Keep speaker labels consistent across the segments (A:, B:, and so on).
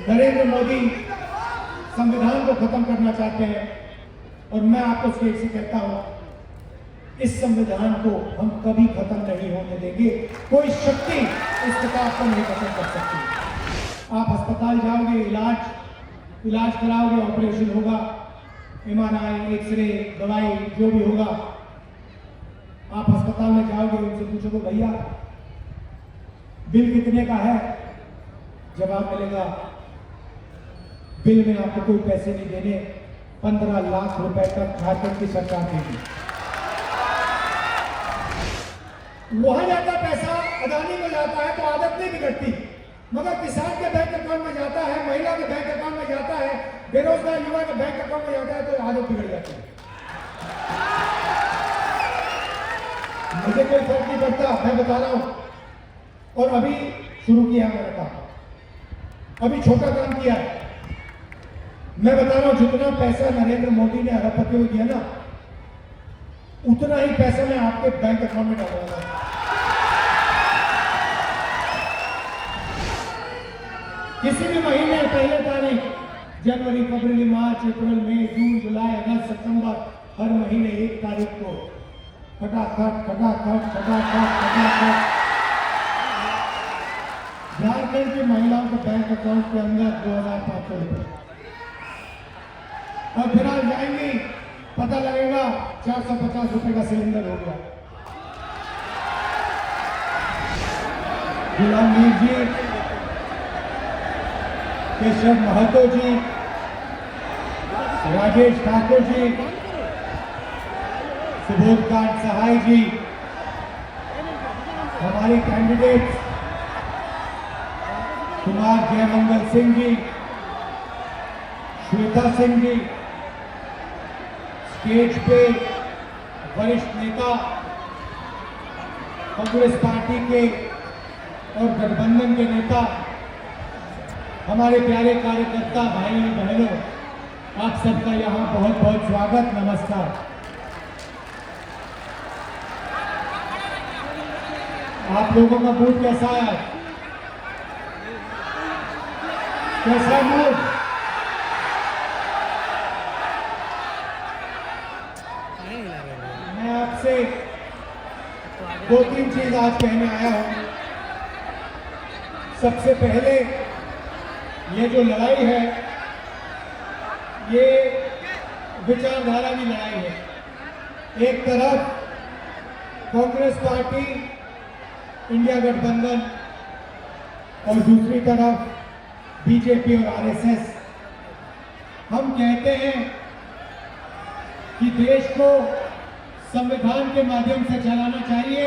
A: नरेंद्र मोदी संविधान को खत्म करना चाहते हैं और मैं आपको स्टेट से कहता हूं, इस संविधान को हम कभी खत्म नहीं होने देंगे। कोई शक्ति इस किताब को नहीं खत्म कर सकती। आप अस्पताल जाओगे, इलाज कराओगे, ऑपरेशन होगा, MRI, एक्सरे, दवाई जो भी होगा, आप अस्पताल में जाओगे, उनसे पूछोगे भैया बिल कितने का है, जवाब मिलेगा बिल में आपको कोई पैसे नहीं देने, 15 लाख रुपए तक झारखंड की सरकार देगी। वहां जाता पैसा अदानी को जाता है तो आदत नहीं बिगड़ती, मगर किसान के बैंक अकाउंट में जाता है, महिला के बैंक अकाउंट में जाता है, बेरोजगार युवा के बैंक अकाउंट में जाता है तो आदत बिगड़ जाती है। मुझे कोई फर्क नहीं पड़ता, मैं बता रहा हूं। और अभी शुरू किया मैंने काम, अभी छोटा काम किया है। मैं बता रहा हूं, जितना पैसा नरेंद्र मोदी ने अरबपतियों को दिया ना, उतना ही पैसा मैं आपके बैंक अकाउंट में डालूंगा। किसी भी महीने पहले तारीख, जनवरी, फरवरी, मार्च, अप्रैल, मई, जून, जुलाई, अगस्त, सितंबर, हर महीने 1 तारीख को फटाफट झारखंड की महिलाओं के बैंक अकाउंट के अंदर 2500 रुपए। और फिर आप जाएंगे, पता लगेगा 450 रुपए का सिलेंडर हो गया। गुलामवीर जी, केशव महतो जी, राजेश ठाकुर जी, सुबोधकांत सहाय जी, हमारे कैंडिडेट कुमार जयमंगल सिंह जी, श्वेता सिंह जी, स्टेज पे वरिष्ठ नेता, कांग्रेस पार्टी के और गठबंधन के नेता, हमारे प्यारे कार्यकर्ता भाइयों और बहनों, आप सबका यहाँ बहुत बहुत स्वागत, नमस्कार। आप लोगों का मूड कैसा है? कैसा मूड? मैं आपसे 2-3 चीज आज कहने आया हूं। सबसे पहले, ये जो लड़ाई है, ये विचारधारा की लड़ाई है। एक तरफ कांग्रेस पार्टी, इंडिया गठबंधन, और दूसरी तरफ बीजेपी और आरएसएस। हम कहते हैं कि देश को संविधान के माध्यम से चलाना चाहिए।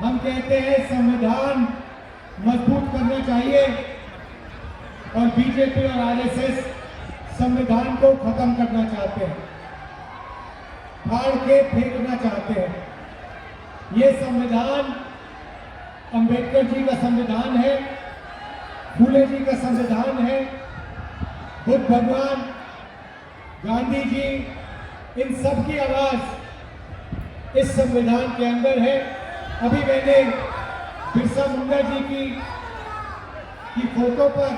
A: हम कहते हैं संविधान मजबूत करना चाहिए, और बीजेपी और आरएसएस संविधान को खत्म करना चाहते हैं, फाड़ के फेंकना चाहते हैं। ये संविधान अंबेडकर जी का संविधान है, फूले जी का संविधान है, बुद्ध भगवान, गांधी जी, इन सब की आवाज इस संविधान के अंदर है। अभी मैंने बिरसा मुंडा जी की फोटो पर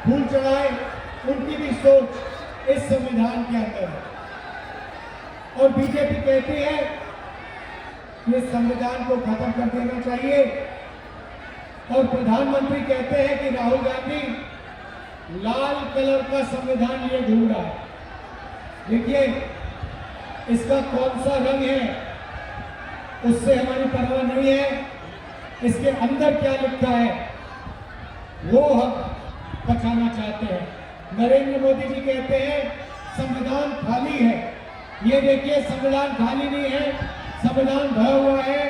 A: फूल चढ़ाए, उनकी भी सोच इस संविधान के अंदर है। और बीजेपी कहती है कि इस संविधान को खत्म कर देना चाहिए, और प्रधानमंत्री कहते हैं कि राहुल गांधी लाल कलर का संविधान लिए घूम रहा है। देखिए, इसका कौन सा रंग है उससे हमारी परवाह नहीं है, इसके अंदर क्या लिखा है वो हम बचाना चाहते हैं। नरेंद्र मोदी जी कहते हैं संविधान खाली है। ये देखिए, संविधान खाली नहीं है, संविधान भरा हुआ है।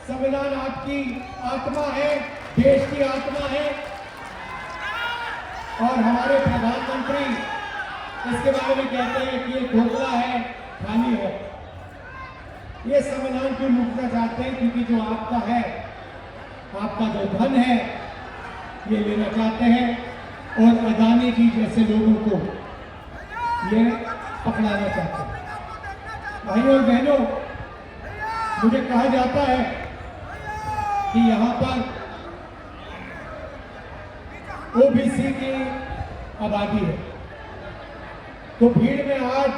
A: संविधान आपकी आत्मा है, देश की आत्मा है। और हमारे प्रधानमंत्री इसके बारे में कहते हैं कि ये खोखला है, खाली है। ये संविधान क्यों लूटना चाहते हैं? क्योंकि जो आपका है, आपका जो धन है, ये लेना चाहते हैं, और अदानी जी जैसे लोगों को ये पकड़ाना चाहते हैं। भाइयों और बहनों, मुझे कहा जाता है कि यहाँ पर ओबीसी की आबादी है, तो भीड़ में आज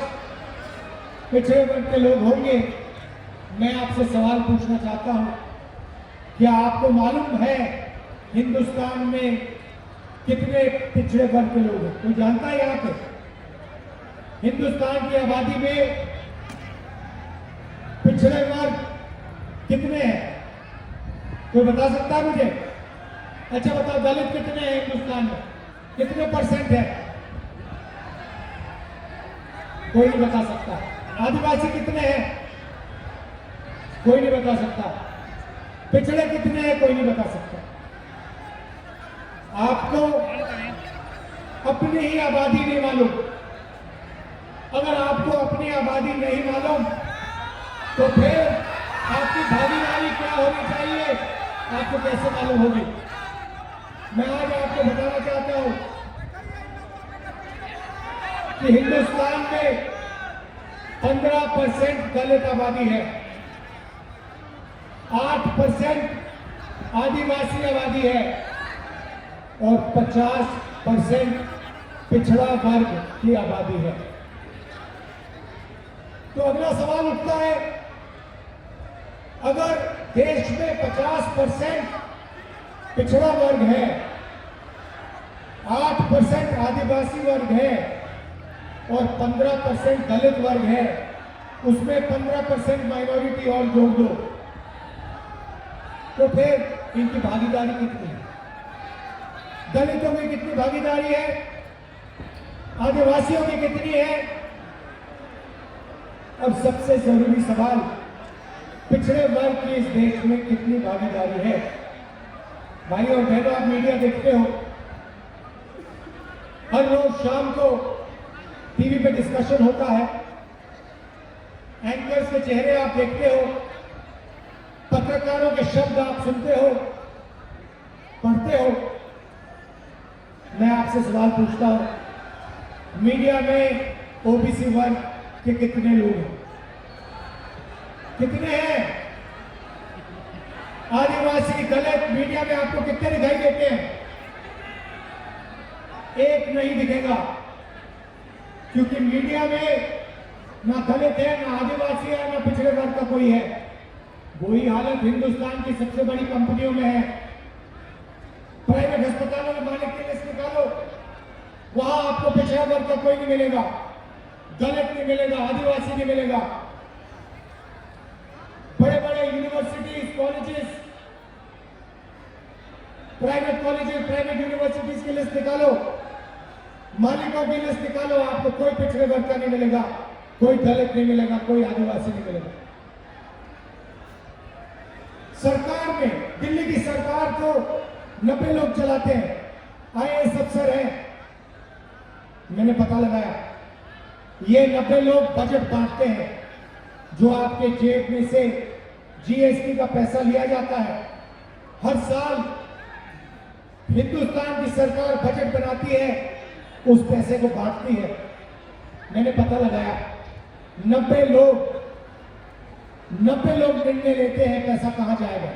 A: पिछड़े वर्ग के लोग होंगे। मैं आपसे सवाल पूछना चाहता हूं, क्या आपको मालूम है हिंदुस्तान में कितने पिछड़े वर्ग के लोग हैं? कोई जानता है यहाँ पे? हिंदुस्तान की आबादी में पिछड़े वर्ग कितने हैं? कोई बता सकता है मुझे? अच्छा बताओ, दलित कितने हैं हिंदुस्तान में? कितने परसेंट है? कोई नहीं बता सकता। आदिवासी कितने हैं? कोई नहीं बता सकता। पिछड़े कितने हैं? कोई नहीं बता सकता। आपको अपनी ही आबादी नहीं मालूम। अगर आपको अपनी आबादी नहीं मालूम तो फिर आपकी भागीदारी क्या होनी चाहिए, आपको कैसे मालूम होगी? मैं आज आपको बताना चाहता हूं कि हिंदुस्तान में 15% दलित आबादी है, 8% आदिवासी आबादी है और 50% पिछड़ा वर्ग की आबादी है। तो अगला सवाल उठता है, अगर देश में 50% पिछड़ा वर्ग है, 8% आदिवासी वर्ग है और 15% दलित वर्ग है, उसमें 15% माइनॉरिटी और जोड़ दो, तो फिर इनकी भागीदारी कितनी है? दलितों की कितनी भागीदारी है? आदिवासियों की कितनी है? अब सबसे जरूरी सवाल, पिछड़े वर्ग की इस देश में कितनी भागीदारी है? भाइयों और बहनों, आप मीडिया देखते हो, हर रोज शाम को टीवी पे डिस्कशन होता है, एंकर्स के चेहरे आप देखते हो, पत्रकारों के शब्द आप सुनते हो, पढ़ते हो। मैं आपसे सवाल पूछता हूं, मीडिया में ओबीसी वर्ग के कितने लोग हैं? कितने हैं? आदिवासी, दलित मीडिया में आपको कितने दिखाई देते हैं? एक नहीं दिखेगा, क्योंकि मीडिया में ना दलित है, ना आदिवासी है, ना पिछड़े वर्ग का कोई है। वही हालत हिंदुस्तान की सबसे बड़ी कंपनियों में है। प्राइवेट अस्पतालों में मालिक की लिस्ट निकालो, वहां आपको पिछड़ा वर्ग का कोई नहीं मिलेगा, दलित नहीं मिलेगा, आदिवासी नहीं मिलेगा। बड़े बड़े universities, colleges, private colleges, private universities की लिस्ट निकालो, मालिकों की लिस्ट निकालो, आपको कोई पिछड़े वर्ग का नहीं मिलेगा, कोई दलित नहीं मिलेगा, कोई आदिवासी नहीं मिलेगा। सरकार में, दिल्ली की सरकार को 90 लोग चलाते हैं, आईएएस अफसर हैं। मैंने पता लगाया, ये 90 लोग बजट बांटते हैं, जो आपके जेब में से जीएसटी का पैसा लिया जाता है। हर साल हिंदुस्तान की सरकार बजट बनाती है, उस पैसे को बांटती है। मैंने पता लगाया, 90 लोग निर्णय लेते हैं पैसा कहां जाएगा,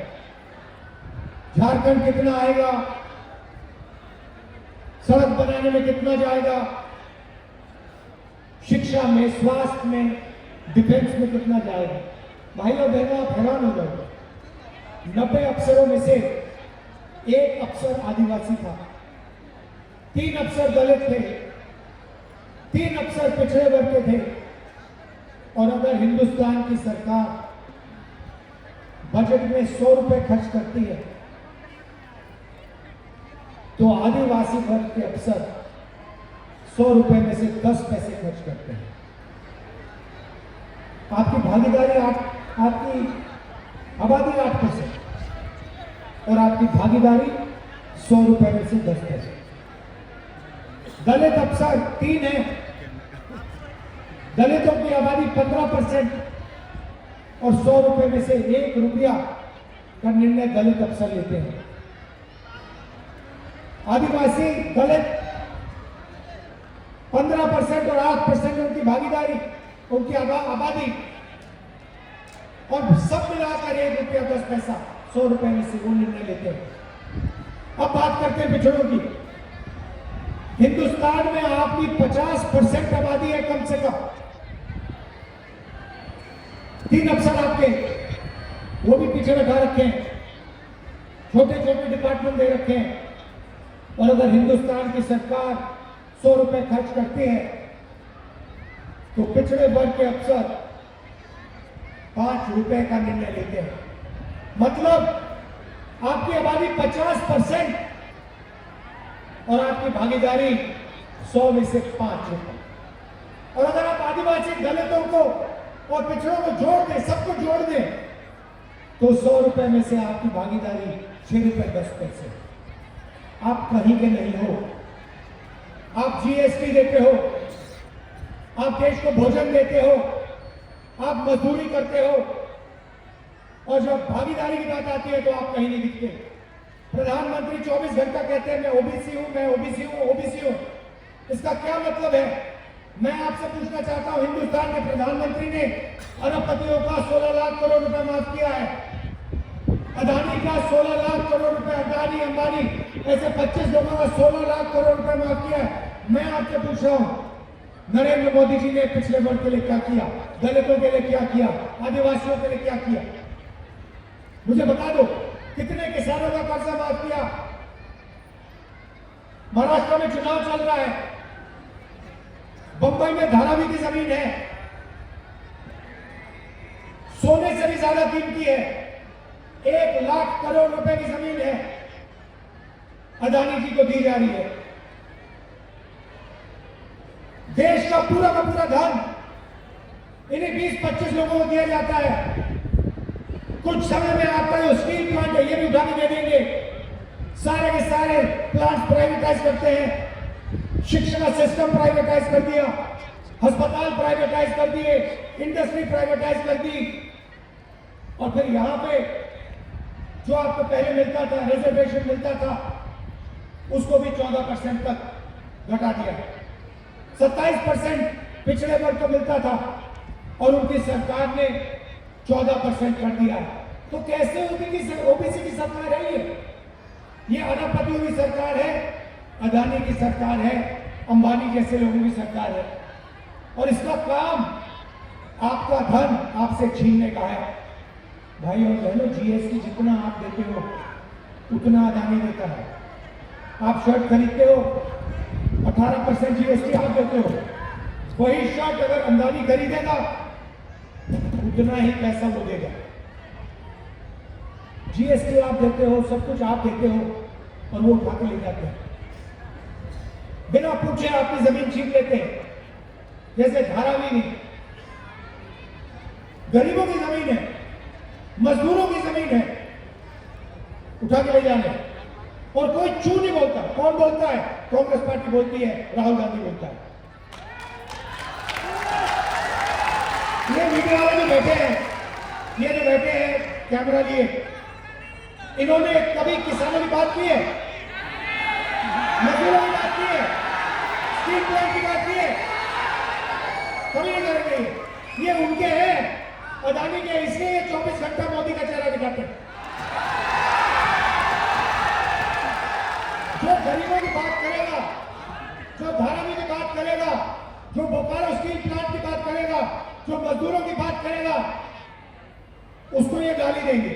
A: झारखंड कितना आएगा, सड़क बनाने में कितना जाएगा, शिक्षा में, स्वास्थ्य में, डिफेंस में कितना जाएगा। भाइयों बहनों, आप हैरान हो जाओगे, 90 अफसरों में से एक अफसर आदिवासी था, 3 अफसर दलित थे, 3 अफसर पिछड़े वर्ग के थे। और अगर हिंदुस्तान की सरकार बजट में 100 रुपए खर्च करती है, तो आदिवासी वर्ग के अफसर 100 रुपए में से 10 पैसे खर्च करते हैं। आपकी भागीदारी, आपकी आबादी 8% और आपकी भागीदारी 100 रुपए में से 10 पैसे। दलित अफसर 3 है, दलितों की आबादी 15% और 100 रुपए में से 1 रुपया का निर्णय दलित अफसर लेते हैं। आदिवासी, दलित 15% और 8% उनकी भागीदारी, उनकी आबादी, और सब मिलाकर 1 रुपया 10 पैसा 100 रुपए में से वो निर्णय लेते हैं। अब बात करते हैं पिछड़ों की। हिंदुस्तान में आपकी 50% आबादी है कम से कम। 3 अफसर आपके वो भी पीछे रखा रखे हैं, छोटे छोटे डिपार्टमेंट दे रखे हैं। और अगर हिंदुस्तान की सरकार 100 रुपए खर्च करती है तो पिछड़े वर्ग के अफसर 5 रुपए का निर्णय लेते हैं। मतलब आपकी आबादी 50% और आपकी भागीदारी 100 में से 5 रुपए। और अगर आप आदिवासी दलितों को और पिछड़ों को जोड़ दें, सबको जोड़ दें, तो 100 रुपए में से आपकी भागीदारी 6 रुपए 10 पैसे। आप कहीं के नहीं हो। आप जीएसटी देते हो, आप देश को भोजन देते हो, आप मजदूरी करते हो, और जब भागीदारी की बात आती है तो आप कहीं नहीं दिखते। प्रधानमंत्री 24 घंटा कहते हैं मैं ओबीसी हूं, मैं ओबीसी हूं, ओबीसी हूं। इसका क्या मतलब है? मैं आपसे पूछना चाहता हूं, हिंदुस्तान के प्रधानमंत्री ने अरबपतियों का 16 लाख करोड़ रुपए माफ किया है। अदानी का 16 लाख करोड़ रुपए, अदानी अंबानी ऐसे 25 लोगों का 16 लाख करोड़ रुपए माफ किया है। मैं आपसे पूछ रहा हूं, नरेंद्र मोदी जी ने पिछले वर्ग के लिए क्या किया, दलितों के लिए क्या किया, आदिवासियों के लिए क्या किया? मुझे बता दो, कितने किसानों का कर्जा माफ किया? महाराष्ट्र में चुनाव चल रहा है, बंबई में धारावी की जमीन है, सोने से भी ज्यादा कीमती है, 1 लाख करोड़ रुपए की जमीन है, अदानी जी को दी जा रही है। देश का पूरा धन इन्हीं 20-25 लोगों को दिया जाता है। कुछ समय में आपका जो स्टील प्लांट है ये भी उठा के दे देंगे। सारे के सारे प्लांट प्राइवेटाइज करते हैं। शिक्षा का सिस्टम प्राइवेटाइज कर दिया, अस्पताल प्राइवेटाइज कर दिए, इंडस्ट्री प्राइवेटाइज कर दी, और फिर यहां पे जो आपको पहले मिलता था, रिजर्वेशन मिलता था, उसको भी 14% तक घटा दिया। 27% पिछड़े वर्ग को मिलता था और उनकी सरकार ने 14% कर दिया है। तो कैसे ओबीसी की सरकार है ये अरबपतियों की सरकार है, अदानी की सरकार है, अंबानी जैसे लोगों की सरकार है। और इसका काम आपका धन आपसे छीनने का है। भाई और बहनों, जीएसटी जितना आप देते हो उतना अदानी देता है। आप शर्ट खरीदते हो, 18% जीएसटी आप देते हो। वही शर्ट अगर अंबानी खरीदेगा उतना ही पैसा वो देगा। जीएसटी आप देते हो, सब कुछ आप देते हो, और वो उठा के ले जाते हैं। बिना पूछे आपकी जमीन छीन लेते हैं। जैसे धारावी में गरीबों की जमीन है, मजदूरों की जमीन है, उठा के ले जाने, और कोई चू नहीं बोलता। कौन बोलता है? कांग्रेस पार्टी बोलती है, राहुल गांधी बोलता है। ये मीडिया वाले जो बैठे हैं, ये जो बैठे हैं कैमरा लिए, इन्होंने कभी किसानों की बात की है? मजदूरों की बात की है? स्टील प्लांट की बात की है? कभी नहीं करेंगे। ये उनके हैं, अदानी के, इसलिए 24 घंटा मोदी का चेहरा दिखाते हैं। जो गरीबों की बात करेगा, जो धारावी की बात करेगा, जो बोकारो स्टील प्लांट की बात करेगा, जो मजदूरों की बात करेगा, उसको ये गाली देंगे।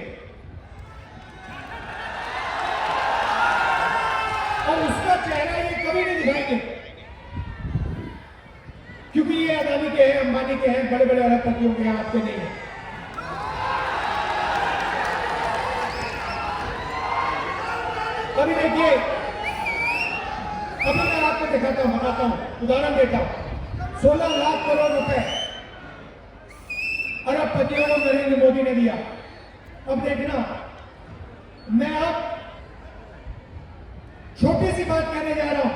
A: और उसका चेहरा ये कभी नहीं दिखाएंगे, क्योंकि ये अदानी के हैं, अंबानी के हैं, बड़े बड़े अरबपतियों के हैं, आपके नहीं है। अभी देखिए, अभी मैं आपको दिखाता हूं, बताता हूं, उदाहरण देता हूं। 16 लाख करोड़ रुपए अरबपतियों को नरेंद्र मोदी ने दिया। अब देखना, मैं अब छोटी सी बात कहने जा रहा हूं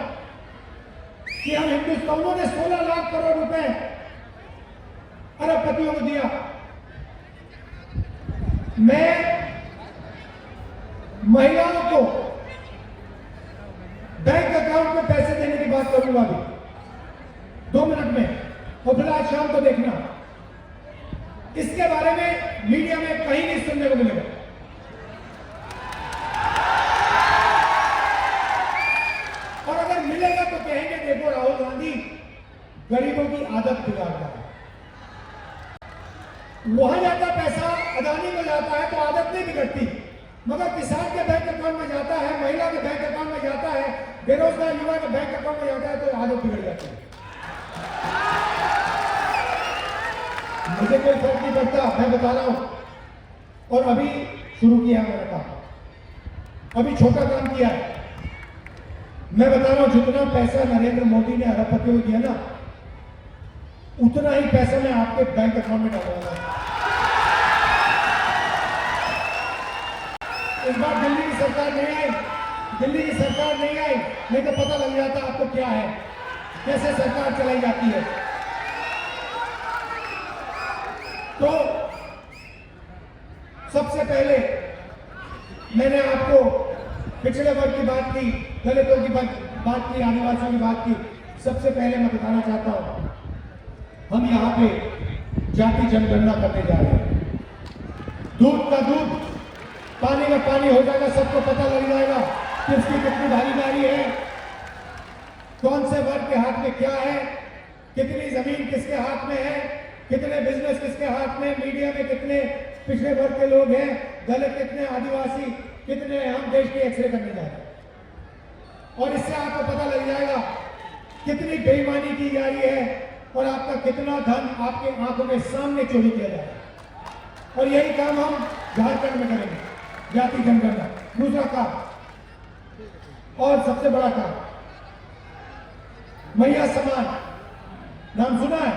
A: कि हम हिंदुस्तानियों ने 16 लाख करोड़ रुपए अरबपतियों को दिया। मैं महिलाओं को बैंक अकाउंट में पैसे देने की बात करूंगा अभी 2 मिनट में, और फिर आज शाम को देखना, इसके बारे में मीडिया में कहीं नहीं सुनने को मिलेगा। गरीबों की आदत बिगाड़ता है। वहां जाता पैसा अदानी में जाता है तो आदत नहीं बिगड़ती, मगर किसान के बैंक अकाउंट में जाता है, महिला के बैंक अकाउंट में जाता है, बेरोजगार युवा के बैंक अकाउंट में जाता है तो आदत बिगड़ जाती है। मुझे कोई फर्क नहीं पड़ता, मैं बता रहा हूं। और अभी शुरू किया मैंने काम, अभी छोटा काम किया है। मैं बता रहा हूं जितना पैसा नरेंद्र मोदी ने अरबपतियों को दिया ना, उतना ही पैसा मैं आपके बैंक अकाउंट में डालूंगा। इस बार दिल्ली की सरकार नहीं आई, दिल्ली की सरकार नहीं आई, नहीं तो पता लग जाता आपको क्या है, कैसे सरकार चलाई जाती है। तो सबसे पहले मैंने आपको पिछड़े वर्ग की बात की, दलितों की बात की, आदिवासियों की बात की। सबसे पहले मैं बताना चाहता हूं, हम यहाँ पे जाति जनगणना करने जा रहे हैं। दूध का दूध, पानी का पानी हो जाएगा, सबको पता लग जाएगा किसकी कितनी भागीदारी है, कौन से वर्ग के हाथ में क्या है, कितनी जमीन किसके हाथ में है, कितने बिजनेस किसके हाथ में, मीडिया में कितने पिछड़े वर्ग के लोग हैं, दलित कितने, आदिवासी कितने, हम देश की एक्सरे करने जा रहे हैं। और इससे आपको पता लग जाएगा कितनी बेईमानी की जा रही है और आपका कितना धन आपके आंखों के सामने चोरी किया जा रहा है। और यही काम हम झारखंड में करेंगे, जाति जनगणना। दूसरा काम और सबसे बड़ा काम, मैया समान, नाम सुना है?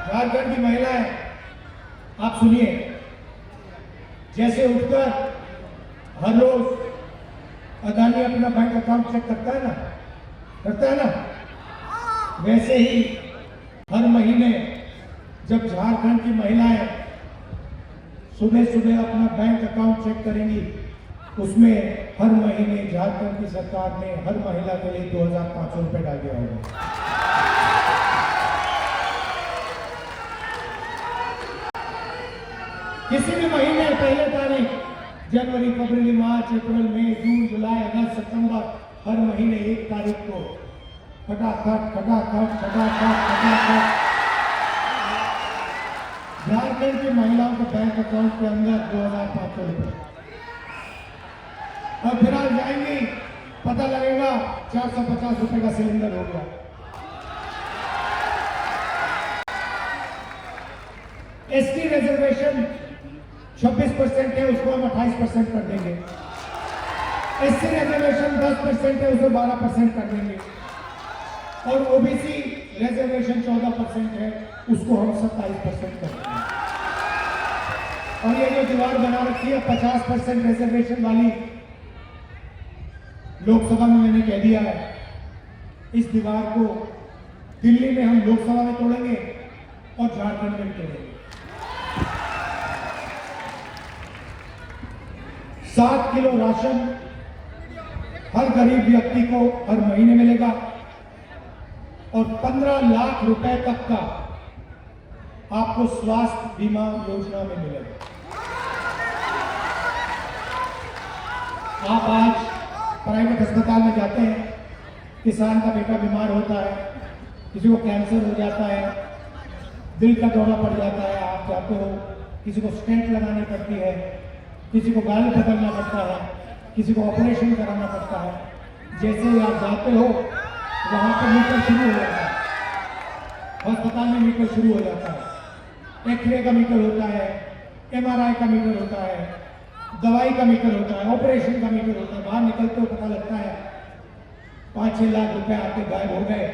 A: झारखंड की महिलाएं, आप सुनिए, जैसे उठकर हर रोज अदानी अपना बैंक अकाउंट चेक करता है ना, वैसे ही हर महीने जब झारखंड की महिलाएं सुबह सुबह अपना बैंक अकाउंट चेक करेंगी, उसमें हर महीने झारखंड की सरकार ने हर महिला के लिए 2,500 रुपए डाल दिया होगा। किसी भी महीने पहले तारीख, जनवरी, फरवरी, मार्च, अप्रैल, मई, जून, जुलाई, अगस्त, सितंबर, हर महीने 1 तारीख को खटाखट झारखंड की महिलाओं के बैंक अकाउंट के अंदर 2,500 रुपए। और फिर आप जाएंगी, पता लगेगा 450 रुपए का सिलेंडर हो गया। एसटी रिजर्वेशन 26% है, उसको हम 28% कर देंगे। एससी रिजर्वेशन 10% है, उसको 12% कर देंगे। और ओबीसी रिजर्वेशन 14% है, उसको हम 27% कर देंगे। और ये जो दीवार बना रखी है 50% रिजर्वेशन वाली, लोकसभा में मैंने कह दिया है, इस दीवार को दिल्ली में हम लोकसभा में तोड़ेंगे और झारखंड में तोड़ेंगे। 7 किलो राशन हर गरीब व्यक्ति को हर महीने मिलेगा और 15 लाख रुपए तक का आपको स्वास्थ्य बीमा योजना में मिलेगा। आप आज प्राइवेट अस्पताल में जाते हैं, किसान का बेटा बीमार होता है, किसी को कैंसर हो जाता है, दिल का दौरा पड़ जाता है, आप जाते हो, किसी को स्टेंट लगानी पड़ती है, किसी को गाल बदलना पड़ता है, किसी को ऑपरेशन कराना पड़ता है। जैसे ही आप जाते हो वहां पर मीटर शुरू हो जाता है, अस्पताल में मीटर शुरू हो जाता है, एक्सरे का मीटर होता है, एमआरआई का मीटर होता है, दवाई का मीटर होता है, ऑपरेशन का मीटर होता है। बाहर निकलते हो पता लगता है 5-6 लाख रुपए आपके गायब हो गए,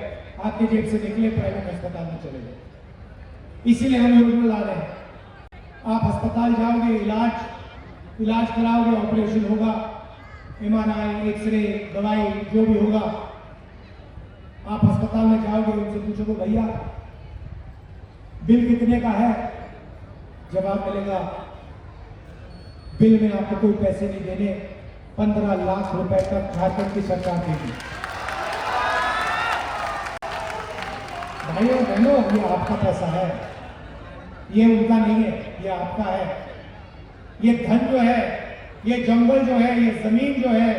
A: आपके जेब से निकले, प्राइवेट अस्पताल में चले गए। इसीलिए हम योजना ला रहे हैं, आप अस्पताल जाओगे, इलाज कराओगे, ऑपरेशन होगा, एमआरआई, एक्सरे, दवाई जो भी होगा, आप अस्पताल में जाओगे, उनसे पूछोगे भैया बिल कितने का है, जवाब मिलेगा बिल में आपको कोई पैसे नहीं देने, 15 लाख रुपए तक झारखंड की सरकार देगी। भाइयों बहनों, ये आपका पैसा है, ये उनका नहीं है, ये आपका है। ये धन जो है, ये जंगल जो है, ये जमीन जो है,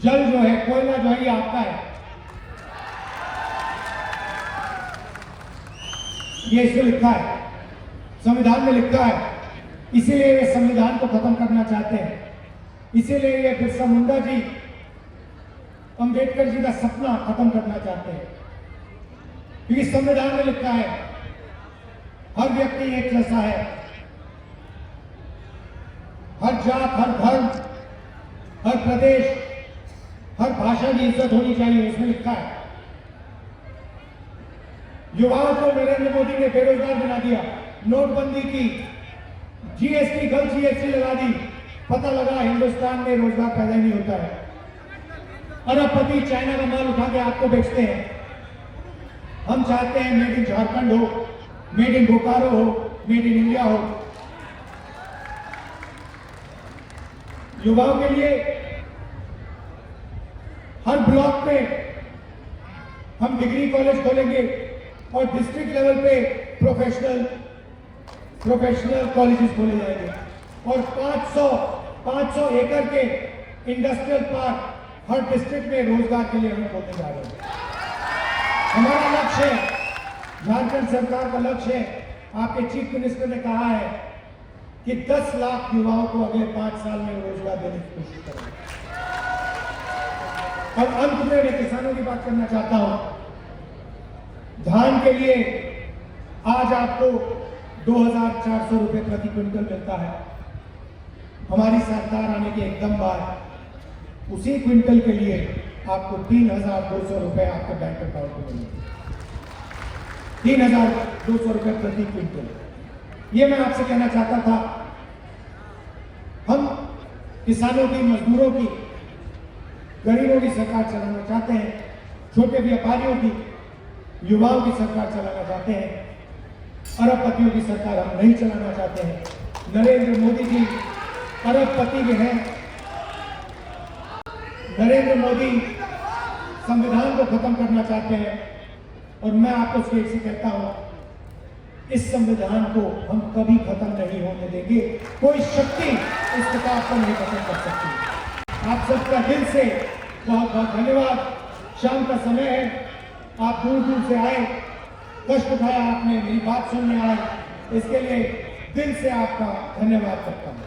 A: जल जो है, कोयला जो है, ये आपका है। ये इसमें लिखा है, संविधान में लिखा है। इसीलिए ये संविधान को खत्म करना चाहते हैं। इसीलिए ये बिरसा मुंडा जी, अंबेडकर जी का सपना खत्म करना चाहते हैं। क्योंकि संविधान में लिखा है हर व्यक्ति एक जैसा है, हर जात, हर धर्म, हर प्रदेश, हर भाषा की इज्जत होनी चाहिए, इसमें लिखा है। युवाओं को नरेंद्र मोदी ने बेरोजगार बना दिया, नोटबंदी की, जीएसटी, गलत जीएसटी लगा दी, पता लगा हिंदुस्तान में रोजगार पैदा नहीं होता है। अरबपति चाइना का माल उठा के आपको बेचते हैं। हम चाहते हैं मेड इन झारखंड हो, मेड इन बोकारो हो, मेड इन इंडिया हो। युवाओं के लिए हर ब्लॉक में हम डिग्री कॉलेज खोलेंगे और डिस्ट्रिक्ट लेवल पे प्रोफेशनल कॉलेजेस खोले जाएंगे और 500 एकड़ के इंडस्ट्रियल पार्क हर डिस्ट्रिक्ट में रोजगार के लिए हम खोलने जा रहे हैं। हमारा लक्ष्य है, झारखंड सरकार का लक्ष्य है, आपके चीफ मिनिस्टर ने कहा है कि 10 लाख युवाओं को अगले 5 साल में रोजगार देने की कोशिश करेंगे। और अंत में मैं किसानों की बात करना चाहता हूं। धान के लिए आज आपको 2,400 रुपए प्रति क्विंटल मिलता है। हमारी सरकार आने के एकदम बाद उसी क्विंटल के लिए आपको 3,200 रुपए आपके बैंक अकाउंट में मिलेंगे। 3,200 रुपए प्रति क्विंटल। ये मैं आपसे कहना चाहता था, हम किसानों की, मजदूरों की, गरीबों की सरकार चलाना चाहते हैं, छोटे व्यापारियों की, युवाओं की सरकार चलाना चाहते हैं। अरबपतियों की सरकार हम नहीं चलाना चाहते हैं। नरेंद्र मोदी जी अरबपति भी हैं। नरेंद्र मोदी संविधान को खत्म करना चाहते हैं और मैं आपको स्टेट से कहता हूं, इस संविधान को हम कभी खत्म नहीं होने देंगे। कोई शक्ति इस किताब को नहीं खत्म कर सकती। आप सबका दिल से बहुत बहुत धन्यवाद। शाम का समय है, आप दूर दूर से आए, कष्ट उठाया आपने, मेरी बात सुनने आए, इसके लिए दिल से आपका धन्यवाद करता हूं।